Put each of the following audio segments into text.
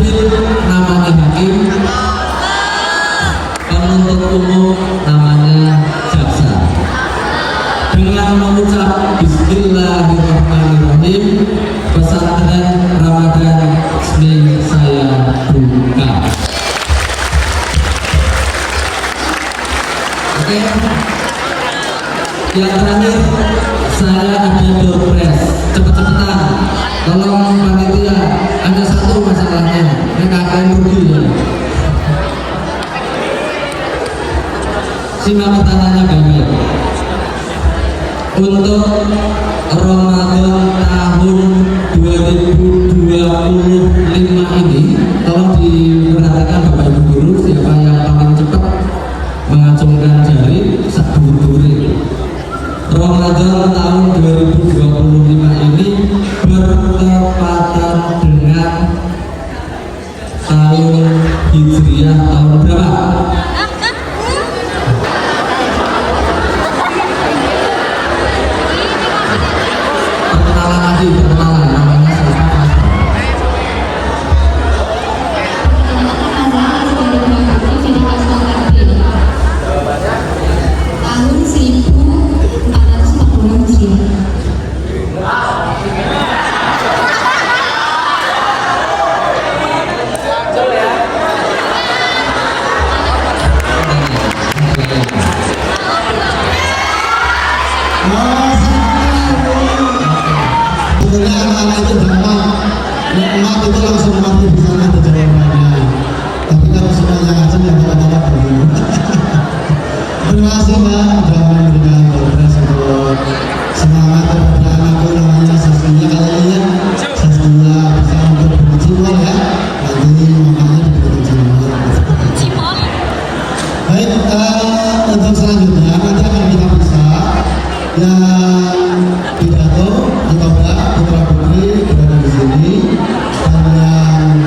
hakim namanya hakim, penuntut umum namanya jaksa. Dengan mengucap Bismillahirrahmanirrahim, pesantren Ramadan resmi saya buka. Oke. Yang terakhir, saya ada door press, cepet-cepetan. Tolong panitia, ada satu masalahnya, PKKN rugi ya. Simak pertanyaannya baik-baik. Untuk Ramadan tahun 2025 ini, tolong diperhatikan Bapak Ibu Guru, siapa yang paling cepat mengacungkan jari sabur-buri. Ramadan tahun 2025 ini bertepatan dengan tahun Hijriah tahun berapa? Perkenalan lagi, perkenalan namanya siapa? Tahun 1440 Hijriah. Sebenarnya anak-anak itu gampang, nikmat itu langsung mati di sana ada jawabannya. Tapi kalau semuanya ngajak yang kata-kata begini. Terima kasih Mbak sudah memberikan progres untuk semangat kepada anakku namanya Saskia. Kalian lihat Saskia bisa untuk berjiwa ya. Nanti makanya diberi jiwa. Baik, untuk selanjutnya nanti akan kita bisa yang pidato kita putra putri berada di sini dan yang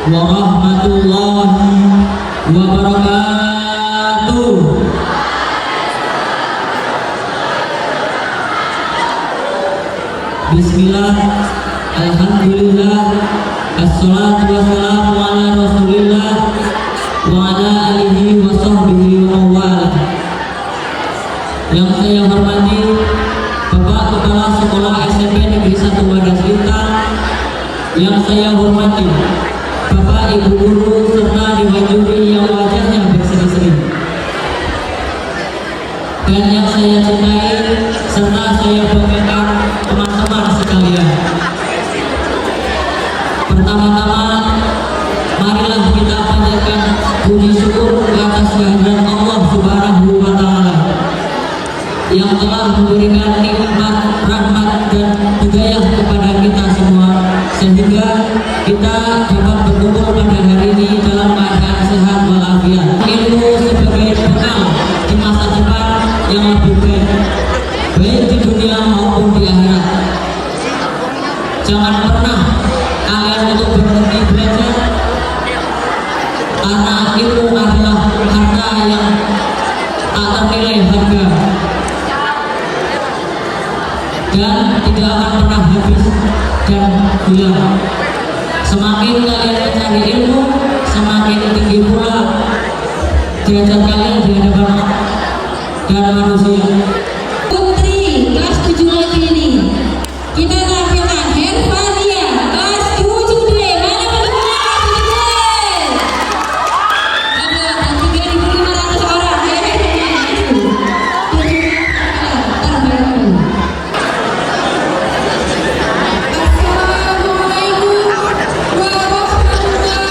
warahmatullahi wabarakatuh. Bismillah, alhamdulillah, assalatu wassalamu ala rasulillah wa ala alihi wa sahbihi wa mawala. Yang saya hormati Bapak Kepala Sekolah SMP Negeri 1 Wadas Lintang, yang saya hormati Bapak Ibu Guru serta Dewan Juri yang wajahnya berseri-seri, dan yang saya cintai serta saya banggakan teman-teman sekalian. Pertama-tama, marilah kita panjatkan puji syukur atas kehadiran Allah Subhanahu wa Ta'ala yang telah memberikan nikmat, rahmat, dan hidayah kepada kita semua, sehingga kita dapat berkumpul pada hari ini dalam keadaan sehat walafiat. Ilmu sebagai bekal di masa depan yang lebih baik, baik di dunia maupun di akhirat. Jangan pernah kalian untuk berhenti belajar, karena ilmu adalah harta yang tak ternilai harga dan tidak akan pernah habis dan hilang. Semakin kalian mencari ilmu, semakin tinggi pula derajat kalian di hadapan dan manusia. Putri kelas 7 lagi ini kita tampilkan Hervania kelas 7D. Mana pendukungnya 7D? Ada 3.500 orang. Assalamualaikum warahmatullahi wabarakatuh.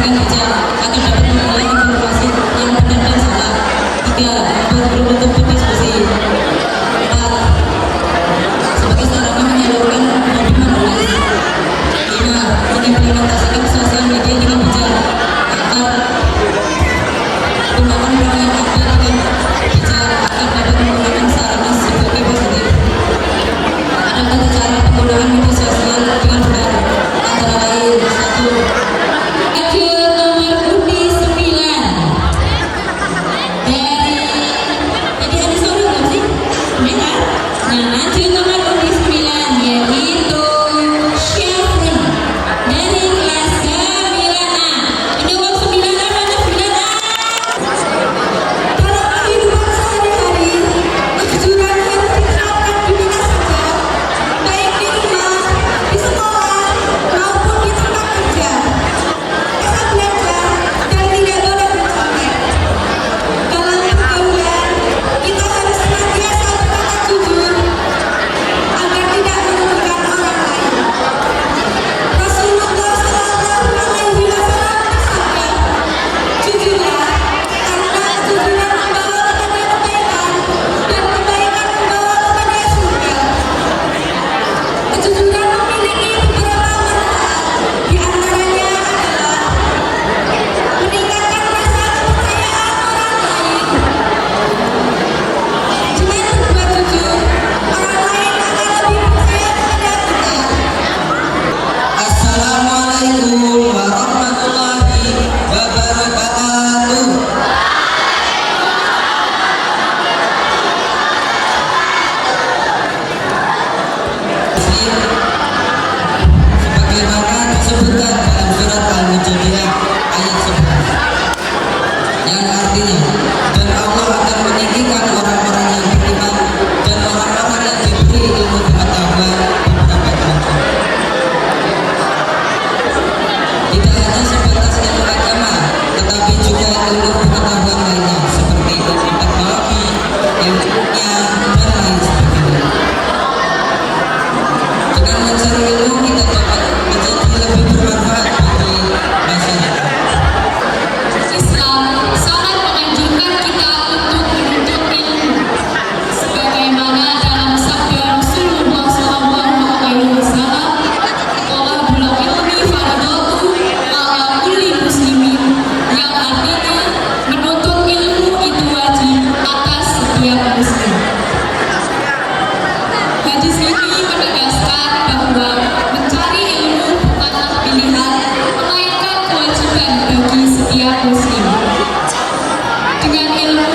dengan bijak akan dapat menilai informasi yang benar dan salah. 3. Membuat berbentuk berdiskusi. 4. Sebagai sarana menyalurkan hubungan relasi. 5. Mengimplementasikan sosial media dengan bijak. 4. Gunakan program update dengan bijak agar dapat menggunakan sarana sebagai positif. Ada 4 cara penggunaan media sosial dengan benar, antara lain: 1. Akhir nomor undi 9 dari tadi ada suara belum sih? Dengar? Nah, akhir nomor undi 9 yaitu Syafri dari kelas 9A. Ini uang 9A, mana 9A? Dalam kehidupan sehari-hari, kejujuran harus diterapkan di mana saja, baik di rumah, di sekolah, maupun di tempat kerja. Saat belajar dan tidak boleh bercontek. Dalam pergaulan, kita harus senantiasa berkata jujur agar tidak merugikan orang lain. Rasulullah Shallallahu Alaihi Wasallam bersabda, "Jujurlah, karena kejujuran membawa kepada kebaikan dan kebaikan membawa kepada surga." Kejujuran memiliki beberapa manfaat. Di antaranya adalah meningkatkan rasa kepercayaan orang lain. Dengan berbuat jujur, orang lain akan lebih percaya kepada kita. Assalamualaikum warahmatullahi wabarakatuh. Sebagaimana disebutkan dalam surat Al-Mujadillah ayat 11, yang artinya, dan Allah akan meninggikan orang-orang yang beriman dan orang-orang yang diberi ilmu pengetahuan beberapa derajat. Tidak hanya sebatas ilmu agama, tetapi juga ilmu pengetahuan lainnya seperti ilmu teknologi, ilmu kimia, dan lain sebagainya. Dengan mencari ilmu, kita dapat menjadi lebih bermanfaat bagi masyarakat. Islam sangat menganjurkan kita untuk menuntut ilmu, sebagaimana dalam sabda Rasulullah SAW, "Qala bil ilmi fardhu ala kulli muslimin," yang artinya menuntut ilmu itu wajib atas setiap muslim. Hadis ini menegaskan bahwa mencari ilmu bukanlah pilihan, melainkan kewajiban bagi setiap muslim. Dengan ilmu,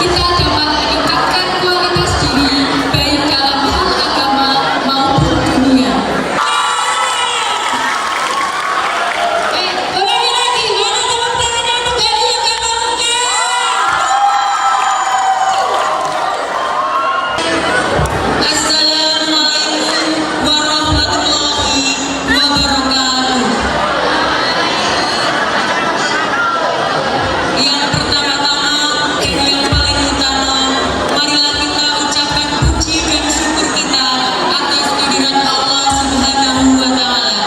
kita dapat meningkatkan kualitas diri baik dalam hal agama maupun dunia. Ulangi lagi, mana tepuk tangannya untuk Gali yang gak mau? Assalamualaikum warahmatullahi wabarakatuh. Yang pertama-tama dan yang paling utama, marilah kita ucapkan puji dan syukur kita atas kehadiran Allah Subhanahu wa Ta'ala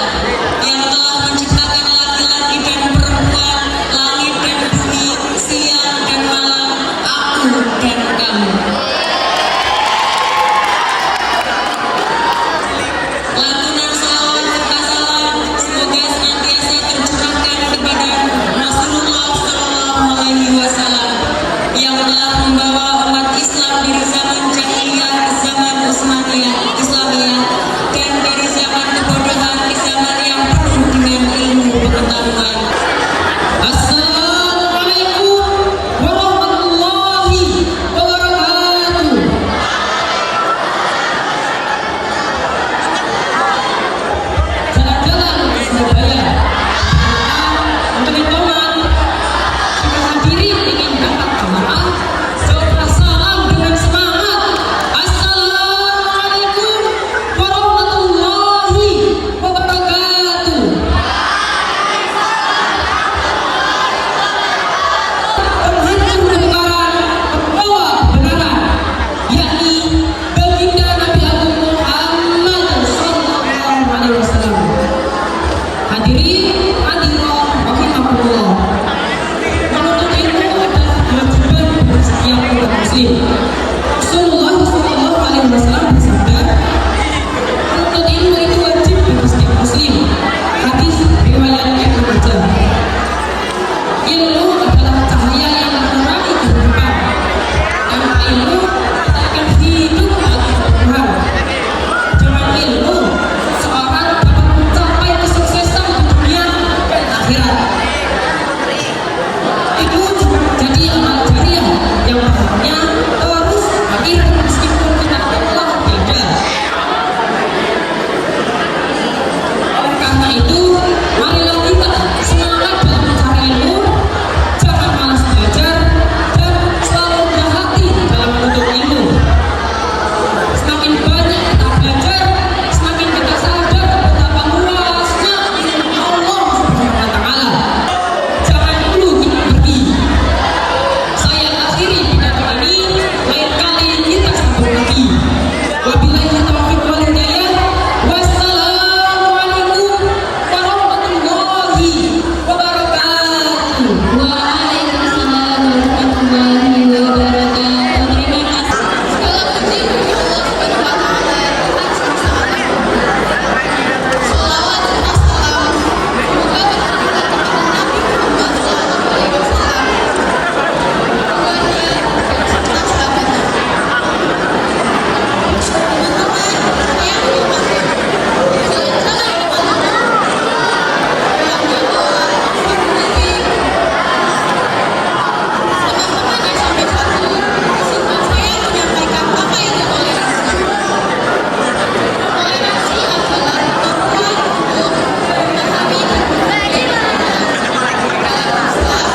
yang telah menciptakan laki-laki dan perempuan, langit dan bumi, siang dan malam, aku dan kamu. Lantunan salawat serta salam semoga senantiasa tercurahkan kepada Rasulullah Shallallahu Alaihi Wasallam yang telah membawa umat Islam dari zaman jahiliyah ke zaman Islamiyah dan dari zaman kebodohan ke zaman yang penuh dengan ilmu pengetahuan. Assalamualaikum warahmatullahi wabarakatuh. Jalan-jalan ke Surabaya untuk imbauan, jika hadirin ingin dapat jamaah, jawablah salam dengan semangat. Assalamualaikum warahmatullahi wabarakatuh. Penghancur kebenaran, pembawa kebenaran, yakni baginda Nabi Agung Muhammad Sallallahu Alaihi Wasallam. Hadirin hadirat rahimakumullah. Waalaikumsalam warahmatullahi wabarakatuh. Terima kasih. Segala puji bagi Allah Subhanahu wa taala yang Maha Semesta. Shalawat serta salam semoga berlimpah kepada Nabi Muhammad sallallahu alaihi wasallam, keluarga dan serta sahabatnya. Teman-teman yang dihormati, jalan-jalan kemana-mana yang dibawa Ibu Bibi, teman-teman yang sampai satu, izinkan saya menyampaikan apa yang ditoleransi. Toleransi adalah kemampuan untuk memahami dan berbeda dalam Islam.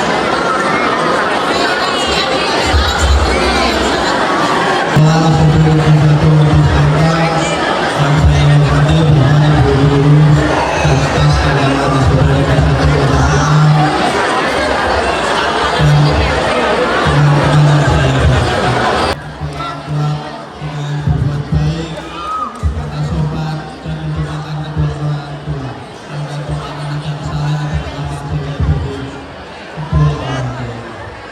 Toleransi adalah salah satu nilai yang sangat Telah sebelum jatuh masyarakat dan saya menghadap bersama guru-guru serta sekalian di saudara satu bersama dan teman-teman yang saya hormati. Dengan berbuat baik kepada sobat dan mendoakan kedua orang tua dan mendoakan anak saya yang berkata tidak bagi kedua orang tua.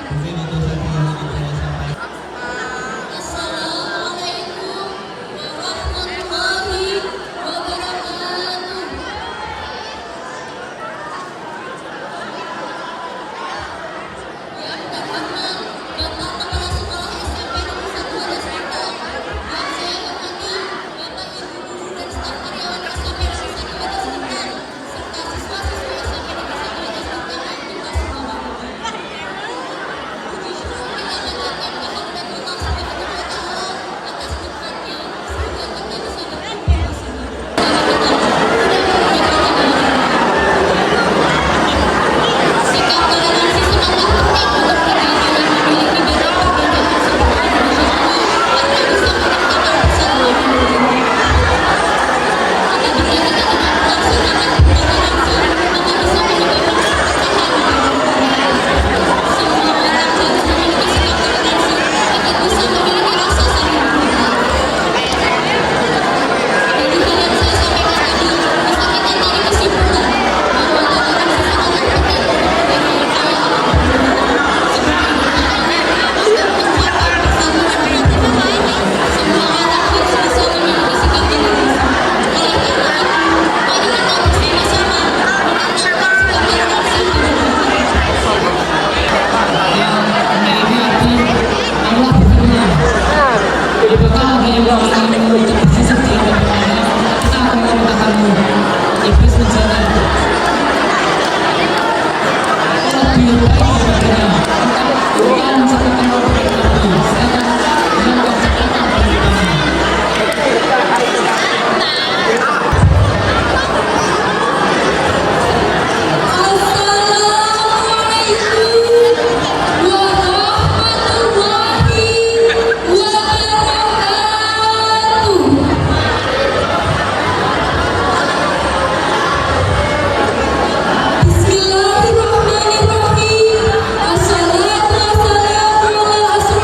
Mungkin itu saja yang ingin saya sampaikan. Assalamualaikum warahmatullahi wabarakatuh. Yang terhormat Bapak Kepala Sekolah SMP Negeri 1 Wadasmita, yang saya hormati Bapak Ibu guru dan staf karyawan SMP Negeri 1 Wadasmita, serta siswa-siswi SMP Negeri 1 Wadasmita yang kita semua banggakan. Puji syukur kita panjatkan kehadirat Allah Subhanahu wa taala atas nikmatnya sehingga kita bisa berkumpul di sini. Dari kita tidak menyediakan sikap toleransi sangatlah penting untuk kita yang memiliki banyak perbedaan seperti individu karena bisa menciptakan persatuan. Apabila kita tidak melaksanakan toleransi, maka bisa menyebabkan perpecahan dan semua orang harus memiliki sikap toleransi agar bisa memiliki rasa saling menghormati. Dari hal yang saya sampaikan tadi, bisa kita tarik kesimpulan bahwa toleransi sangatlah penting untuk negara yang kaya akan perbedaan. Seperti untuk mencapai persatuan dengan teman lainnya, semua orang harus bisa memiliki sikap toleransi. Oleh karena itu, mari kita bersama-sama menanamkan sikap toleransi di masyarakat. yang menikmati Allah berfirman, jadi bekal bagi yang ingin mengucap hasil tidak berada, kita akan mengatakanmu iblis menjadi lebih baik baginya engkau menciptakan orang berkati sedangkan yang kau ciptakan berkati. Assalamualaikum warahmatullahi wabarakatuh. Bismillahirrahmanirrahim. Assalatu wassalamu ala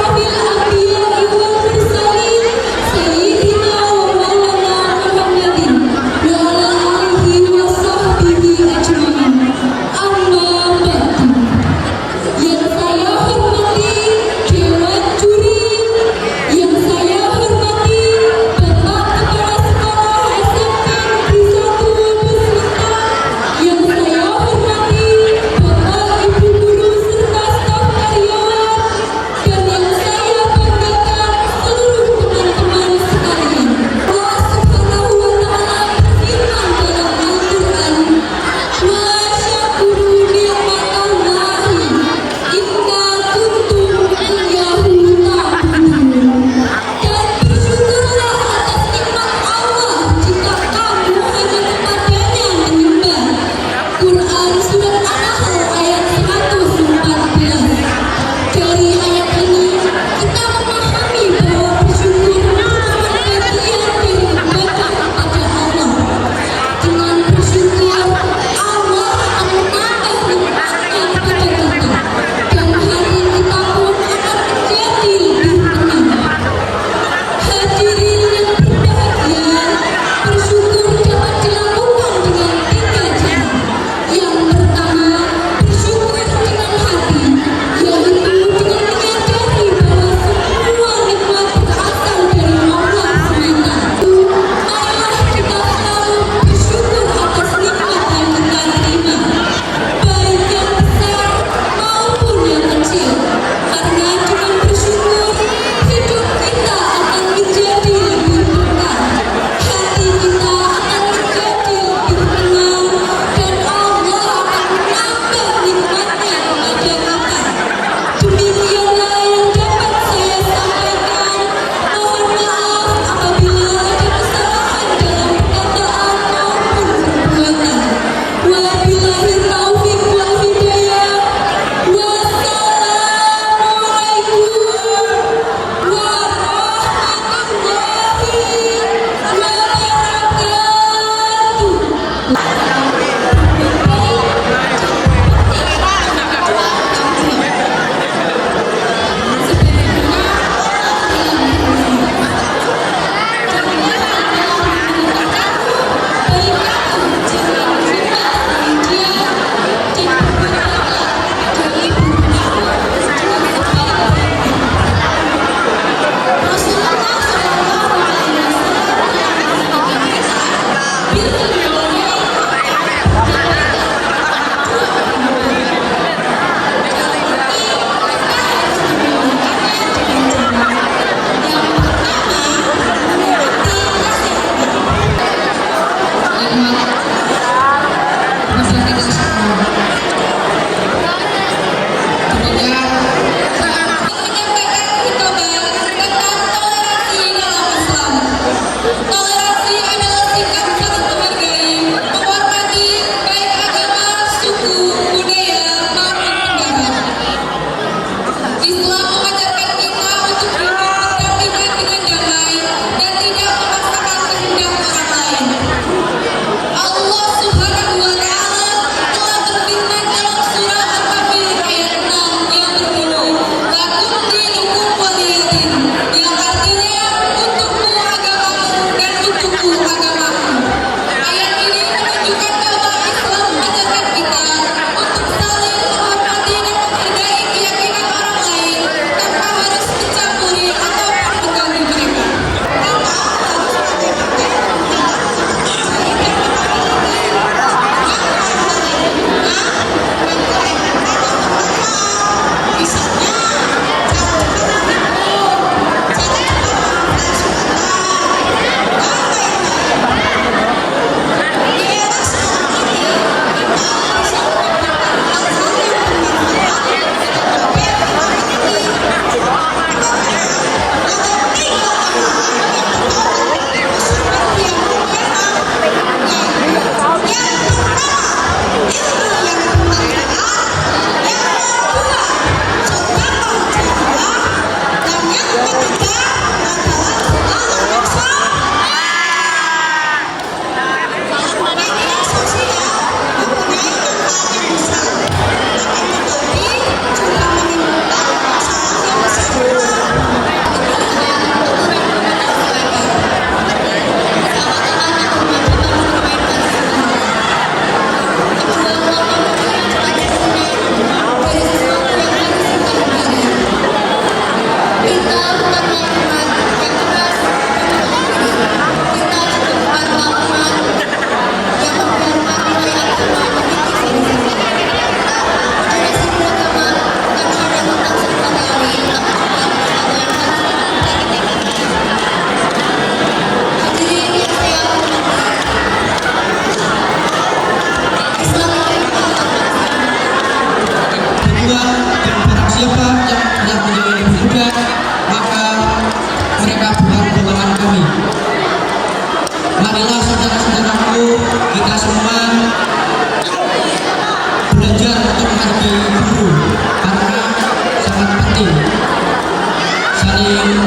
penting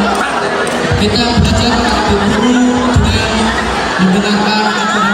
kita belajar atau guru dengan menggunakan